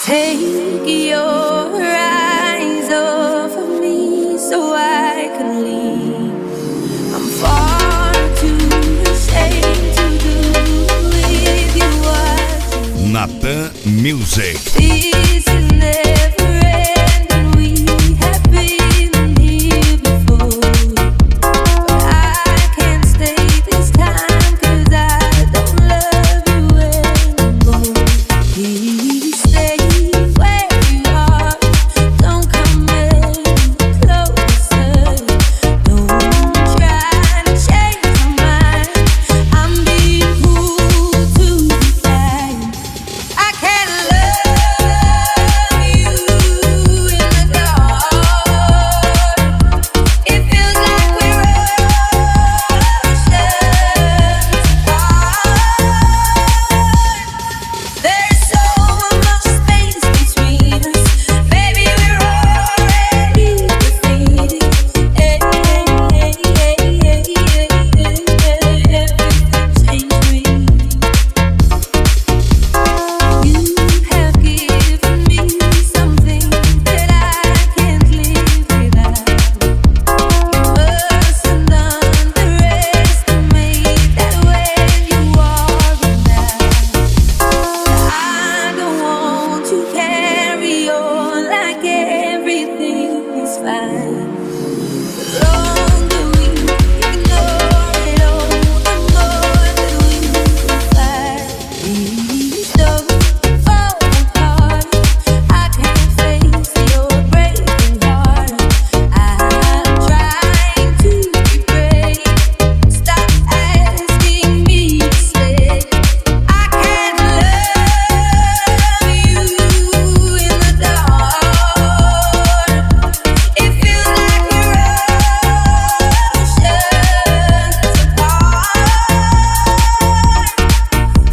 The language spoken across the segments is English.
Take your eyes off of me so I can leave. I'm far too ashamed to do with you what Natan Music. this is never ending. We have been here before, but I can't stay this time 'cause I don't love you anymore. Please stay where you are. Don't come any closer. Don't try to change my mind. I'm being cruel to the fact I can't love you in the dark. It feels like we're oceans apart. There's so much space between us. Baby, we're already defeated. Everything changed me. You have given me something that I can't live without. You mustn't underestimate that when you are around. I don't want to carry on like everything is fine. The longer we ignore it all, the more that we will fight. Please don't fall apart. I can't face your breaking heart. I'm trying to be brave. Stop asking me to stay. I can't love you in the dark. It feels like we're oceans apart.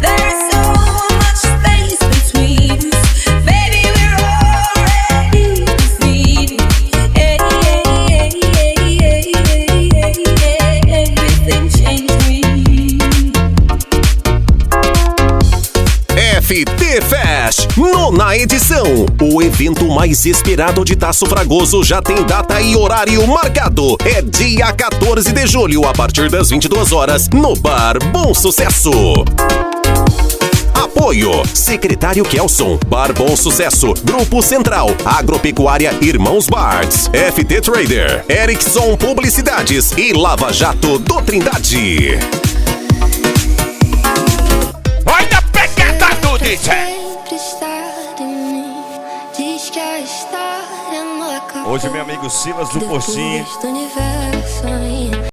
There's so much space between us. Baby, we're already defeated. Everything changed me. FT Fest, nona edição. O evento mais esperado de Taço Fragoso já tem data e horário marcado. É dia 14 de julho, a partir das 22 horas, no Bar Bom Sucesso. Apoio: Secretário Kelson, Bar Bom Sucesso, Grupo Central, Agropecuária Irmãos Bards, FT Trader, Erickson Publicidades e Lava Jato do Trindade. Olha a pegada do DJ. Sempre estar em mim, diz que a história não acabou. Hoje meu amigo Silas do Postinho Depois do universo